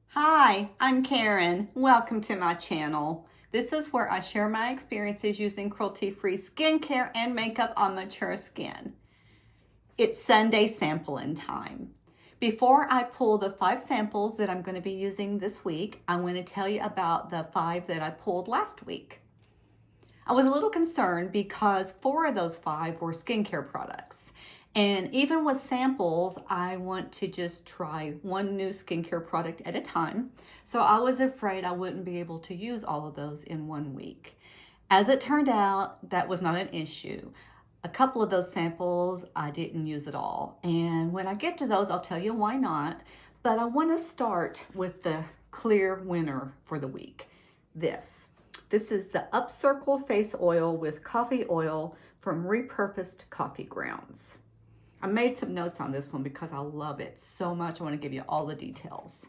Hi, I'm Karen. Welcome to my channel. This is where I share my experiences using cruelty-free skincare and makeup on mature skin. It's Sunday sampling time. Before I pull the 5 samples that I'm going to be using this week, I'm going to tell you about the 5 that I pulled last week. I was a little concerned because 4 of those 5 were skincare products. And even with samples, I want to just try one new skincare product at a time. So I was afraid I wouldn't be able to use all of those in 1 week. As it turned out, that was not an issue. A couple of those samples I didn't use at all. And when I get to those, I'll tell you why not. But I want to start with the clear winner for the week. This is the Upcircle Face Oil with Coffee Oil from Repurposed Coffee Grounds. I made some notes on this one because I love it so much. I want to give you all the details.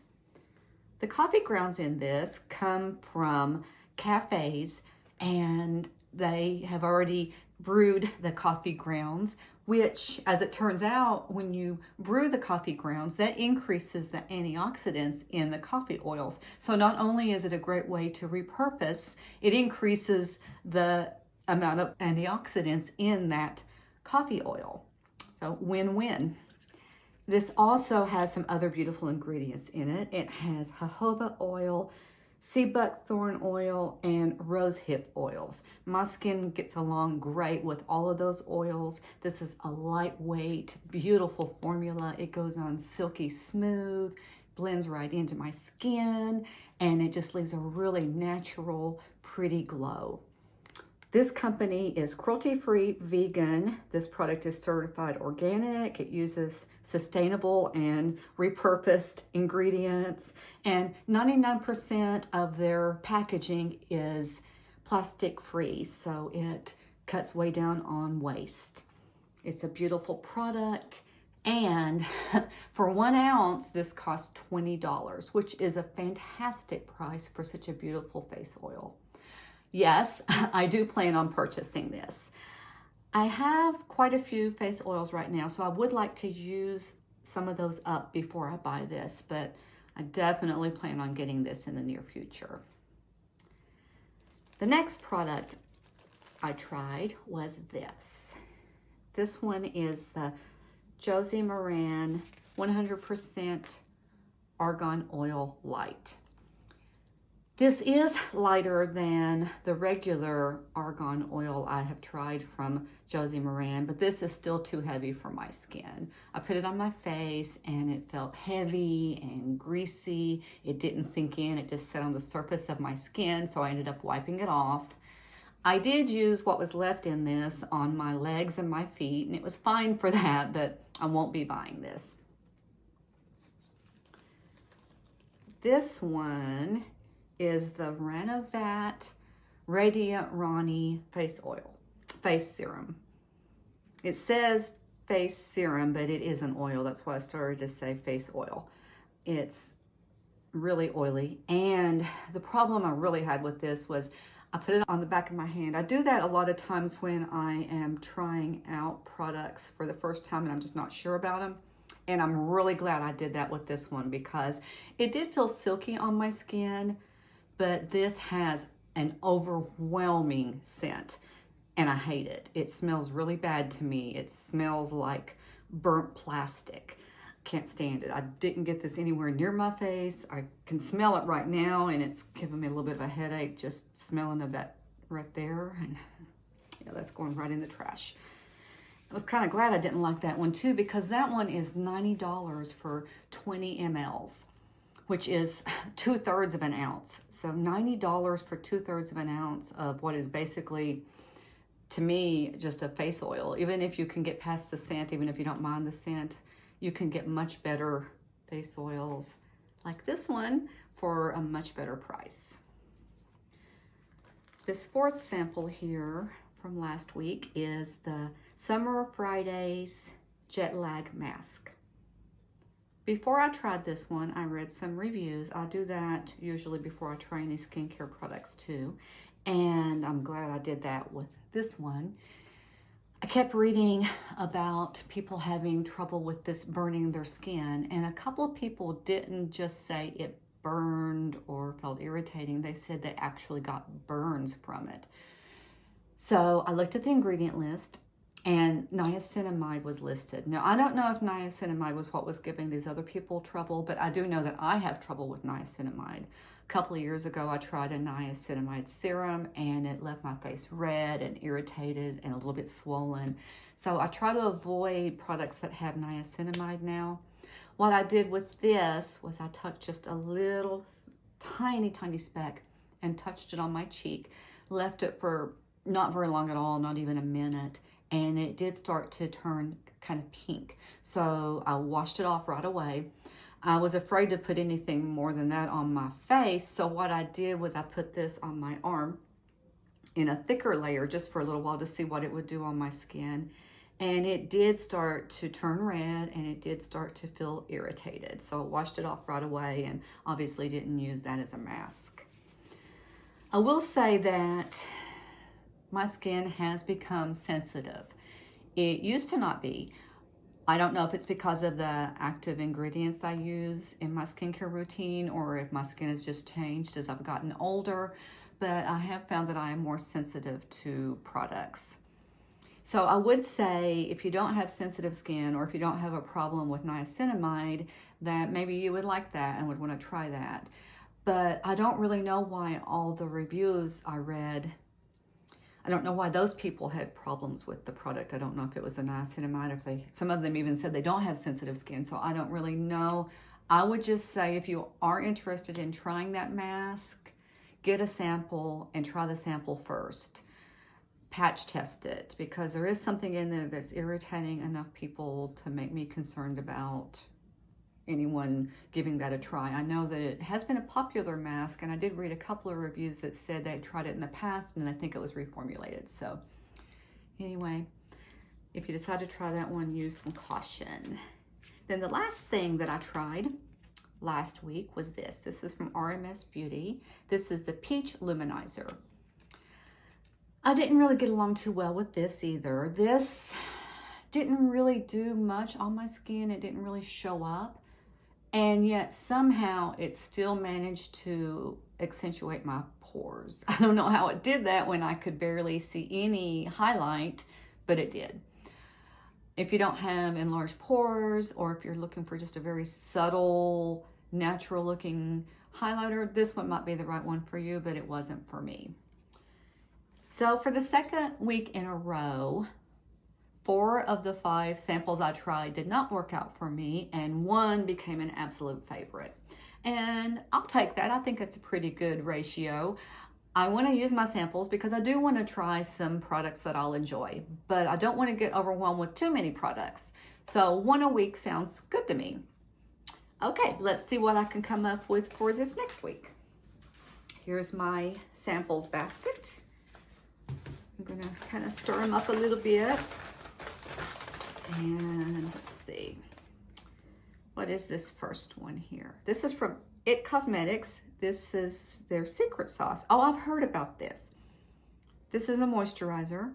The coffee grounds in this come from cafes, and they have already brewed the coffee grounds, which, as it turns out, when you brew the coffee grounds, that increases the antioxidants in the coffee oils. So not only is it a great way to repurpose, it increases the amount of antioxidants in that coffee oil. So win-win. This also has some other beautiful ingredients in it. It has jojoba oil, sea buckthorn oil, and rosehip oils. My skin gets along great with all of those oils. This is a lightweight, beautiful formula. It goes on silky smooth, blends right into my skin, and it just leaves a really natural, pretty glow. This company is cruelty-free vegan. This product is certified organic. It uses sustainable and repurposed ingredients, and 99% of their packaging is plastic free, so it cuts way down on waste. It's a beautiful product, and for 1 ounce, this costs $20, which is a fantastic price for such a beautiful face oil. Yes, I do plan on purchasing this. I have quite a few face oils right now, so I would like to use some of those up before I buy this, but I definitely plan on getting this in the near future. The next product I tried was this. This one is the Josie Maran 100% Argan Oil Light. This is lighter than the regular argan oil I have tried from Josie Maran, but this is still too heavy for my skin. I put it on my face and it felt heavy and greasy. It didn't sink in, it just sat on the surface of my skin, so I ended up wiping it off. I did use what was left in this on my legs and my feet, and it was fine for that, but I won't be buying this. This one is the Renovat Radiant Ronnie face serum. It says face serum, but it is an oil. That's why I started to say face oil. It's really oily, and the problem I really had with this was I put it on the back of my hand. I do that a lot of times when I am trying out products for the first time and I'm just not sure about them. And I'm really glad I did that with this one because it did feel silky on my skin, but this has an overwhelming scent and I hate it. It smells really bad to me. It smells like burnt plastic. Can't stand it. I didn't get this anywhere near my face. I can smell it right now and it's giving me a little bit of a headache just smelling of that right there. And yeah, that's going right in the trash. I was kind of glad I didn't like that one too because that one is $90 for 20 mLs. Which is 2/3 of an ounce. So $90 for 2/3 of an ounce of what is basically, to me, just a face oil. Even if you can get past the scent, even if you don't mind the scent, you can get much better face oils like this one for a much better price. This 4th sample here from last week is the Summer Fridays Jet Lag Mask. Before I tried this one, I read some reviews. I do that usually before I try any skincare products too. And I'm glad I did that with this one. I kept reading about people having trouble with this burning their skin, and a couple of people didn't just say it burned or felt irritating. They said they actually got burns from it. So I looked at the ingredient list, and niacinamide was listed. Now, I don't know if niacinamide was what was giving these other people trouble, but I do know that I have trouble with niacinamide. A couple of years ago, I tried a niacinamide serum, and it left my face red and irritated and a little bit swollen. So I try to avoid products that have niacinamide now. What I did with this was I took just a little tiny speck and touched it on my cheek, left it for not very long at all, not even a minute, and it did start to turn kind of pink. So I washed it off right away. I was afraid to put anything more than that on my face, so what I did was I put this on my arm in a thicker layer just for a little while to see what it would do on my skin. And it did start to turn red, and it did start to feel irritated. So I washed it off right away and obviously didn't use that as a mask. I will say that my skin has become sensitive. It used to not be. I don't know if it's because of the active ingredients I use in my skincare routine or if my skin has just changed as I've gotten older, but I have found that I am more sensitive to products. So I would say if you don't have sensitive skin or if you don't have a problem with niacinamide, that maybe you would like that and would want to try that. But I don't really know why all the reviews I read, I don't know why those people had problems with the product. I don't know if it was a niacinamide, if some of them even said they don't have sensitive skin, so I don't really know. I would just say if you are interested in trying that mask, get a sample and try the sample first. Patch test it, because there is something in there that's irritating enough people to make me concerned about anyone giving that a try. I know that it has been a popular mask, and I did read a couple of reviews that said they tried it in the past and I think it was reformulated. So anyway, if you decide to try that one, use some caution. Then the last thing that I tried last week was this. This is from RMS Beauty. This is the Peach Luminizer. I didn't really get along too well with this either. This didn't really do much on my skin. It didn't really show up. And yet somehow it still managed to accentuate my pores. I don't know how it did that when I could barely see any highlight, but it did. If you don't have enlarged pores, or if you're looking for just a very subtle, natural looking highlighter, this one might be the right one for you, but it wasn't for me. So for the second week in a row, 4 of the 5 samples I tried did not work out for me, and 1 became an absolute favorite. And I'll take that. I think it's a pretty good ratio. I want to use my samples because I do want to try some products that I'll enjoy, but I don't want to get overwhelmed with too many products. So 1 a week sounds good to me. Okay, let's see what I can come up with for this next week. Here's my samples basket. I'm going to kind of stir them up a little bit. And let's see, what is this first one here? This is from It Cosmetics. This is their secret sauce. Oh, I've heard about this. This is a moisturizer.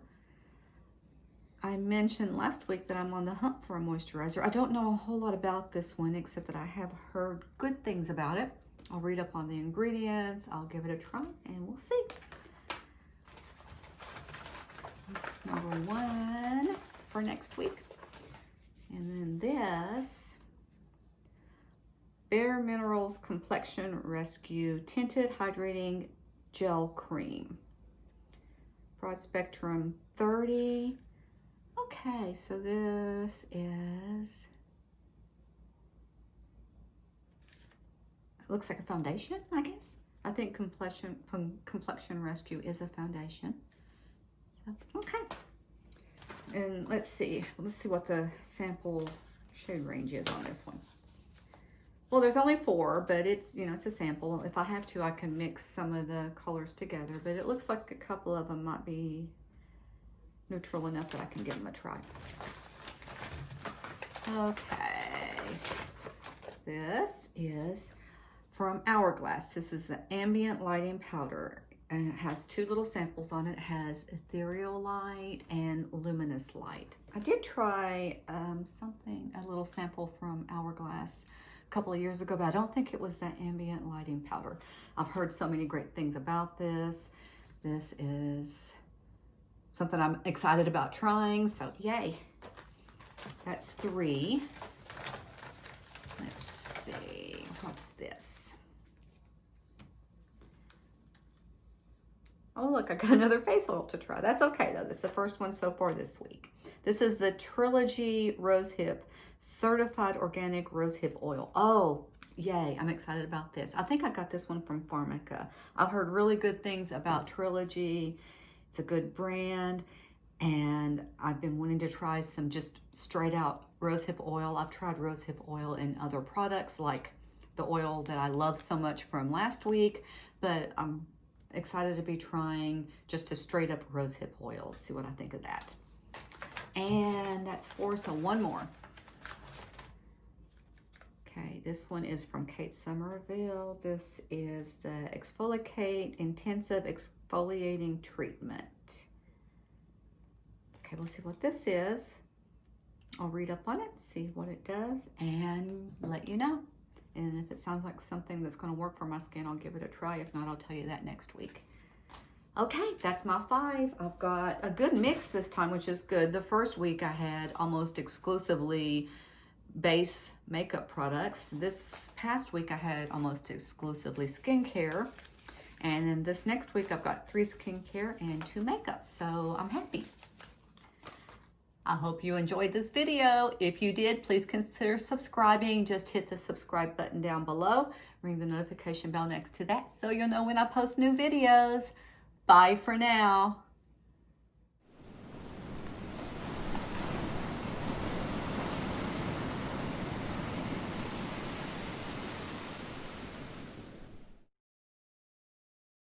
I mentioned last week that I'm on the hunt for a moisturizer. I don't know a whole lot about this one, except that I have heard good things about it. I'll read up on the ingredients. I'll give it a try and we'll see. Number 1 for next week. And then this, Bare Minerals Complexion Rescue Tinted Hydrating Gel Cream. Broad Spectrum 30. Okay, so this is, it looks like a foundation, I guess. I think Complexion Rescue is a foundation. So, okay. And let's see what the sample shade range is on this one. Well, there's only 4, but it's, you know, it's a sample. If I have to, I can mix some of the colors together, but it looks like a couple of them might be neutral enough that I can give them a try. Okay. This is from Hourglass. This is the Ambient Lighting Powder. And it has 2 little samples on it. It has Ethereal Light and Luminous this light. I did try a little sample from Hourglass a couple of years ago, but I don't think it was that ambient lighting powder. I've heard so many great things about this. This is something I'm excited about trying, so yay. That's 3. Let's see, what's this? Oh look, I got another face oil to try. That's okay though, this is the first one so far this week. This is the Trilogy Rosehip Certified Organic Rosehip Oil. Oh, yay, I'm excited about this. I think I got this one from Pharmaca. I've heard really good things about Trilogy. It's a good brand, and I've been wanting to try some just straight out rosehip oil. I've tried rosehip oil in other products like the oil that I love so much from last week, but I'm excited to be trying just a straight up rosehip oil. Let's see what I think of that. And that's 4, so one more. Okay, this one is from Kate Somerville. This is the Exfoliate Intensive Exfoliating Treatment. Okay, we'll see what this is. I'll read up on it, see what it does, and let you know. And if it sounds like something that's going to work for my skin, I'll give it a try. If not, I'll tell you that next week. Okay, that's my 5. I've got a good mix this time, which is good. The first week I had almost exclusively base makeup products. This past week I had almost exclusively skincare. And then this next week I've got 3 skincare and 2 makeup. So I'm happy. I hope you enjoyed this video. If you did, please consider subscribing. Just hit the subscribe button down below. Ring the notification bell next to that so you'll know when I post new videos. Bye for now.